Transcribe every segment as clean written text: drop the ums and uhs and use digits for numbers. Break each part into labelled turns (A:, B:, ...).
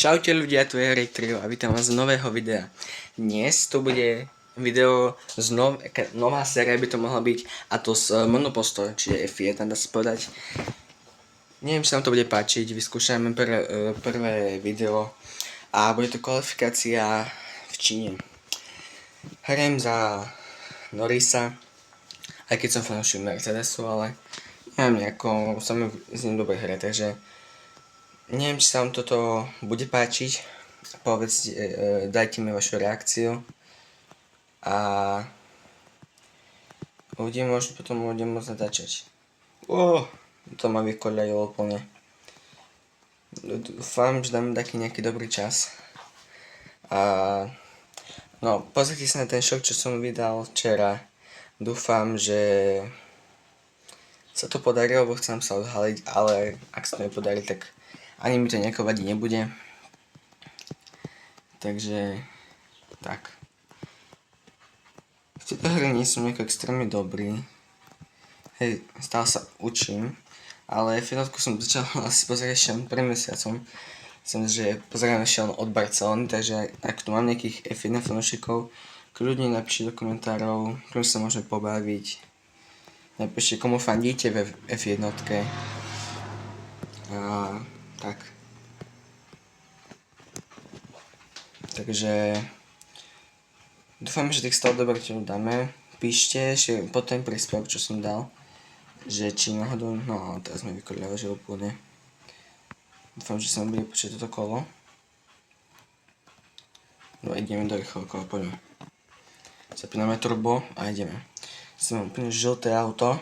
A: Čaute ľudia, tu je Erik Trio a vítam vás z nového videa. Dnes to bude video z nová séria by to mohla byť, a to z Monoposto, čiže F1, dá sa povedať. Neviem, či sa nám to bude páčiť, vyskúšajme prvé video a bude to kvalifikácia v Číne. Hrajem za Norrisa, aj keď som fanúšik Mercedesu, ale neviem, nejako sa mi s ním dobre hra, takže neviem, či sa vám toto bude páčiť, povedzte, dajte mi vašu reakciu a uvidím, možno potom budem môcť natáčať. To ma vykoľajilo úplne. Dúfam, že dám taký nejaký dobrý čas. No, pozrite sa na ten šok, čo som vydal včera. Dúfam, že sa to podarilo, bo chcem sa odhaliť, ale ak sa to nepodarí, tak ani mi to nejako vadiť nebude. Takže tak. V tejto hre nie som nejako extrémne dobrý. Hej, stále sa učím. Ale F1 som začal asi pozerať ešte pred mesiacom. Som, že pozerám ešte od Barcelony, takže ak tu mám nejakých F1 fanúšikov, kľudne napíšte do komentárov, kľudne sa môžeme pobaviť. Napíšte, komu fandíte v F1. Tak. Takže dúfam, že tých 100 odoberateľov dáme. Píšte ešte pod ten príspevok, čo som dal, že či náhodou, no teraz mi vykoľľava, že úplne. Dúfam, že sa bude počuť toto kolo. No ideme do rýchleho kola, poďme. Zapíname turbo a ideme. Som úplne žlté auto,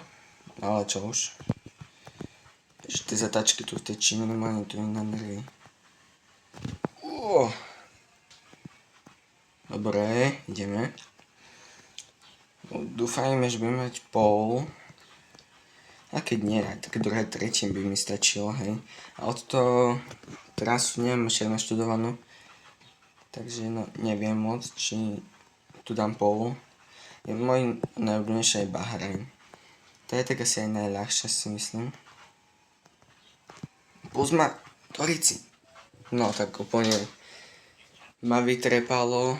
A: ale čo už. Takže tie zatáčky tu v tej Číne normálne tu je na nervy. Dobre, ideme. Dúfajme, že budeme mať pole. A keď nie, tak druhé, tretie by mi stačilo, hej. A od toho trasu neviem ešte naštudovanú. Takže no, neviem moc, či tu dám pole. Je môj najobľúbenejší aj Bahrain. To je tak asi aj najľahšie, si myslím. Puzma, Torici. No tak úplne ma vytrepalo.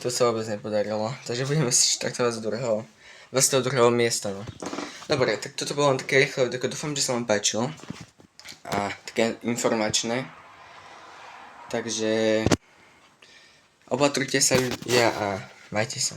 A: To sa vôbec nepodarilo. Takže budeme si štartovať z 22. miesta. No. Dobre, tak toto bolo len také rýchle, tak dúfam, že sa vám páčilo. A také informačné. Takže opatrujte sa ľudia a majte sa.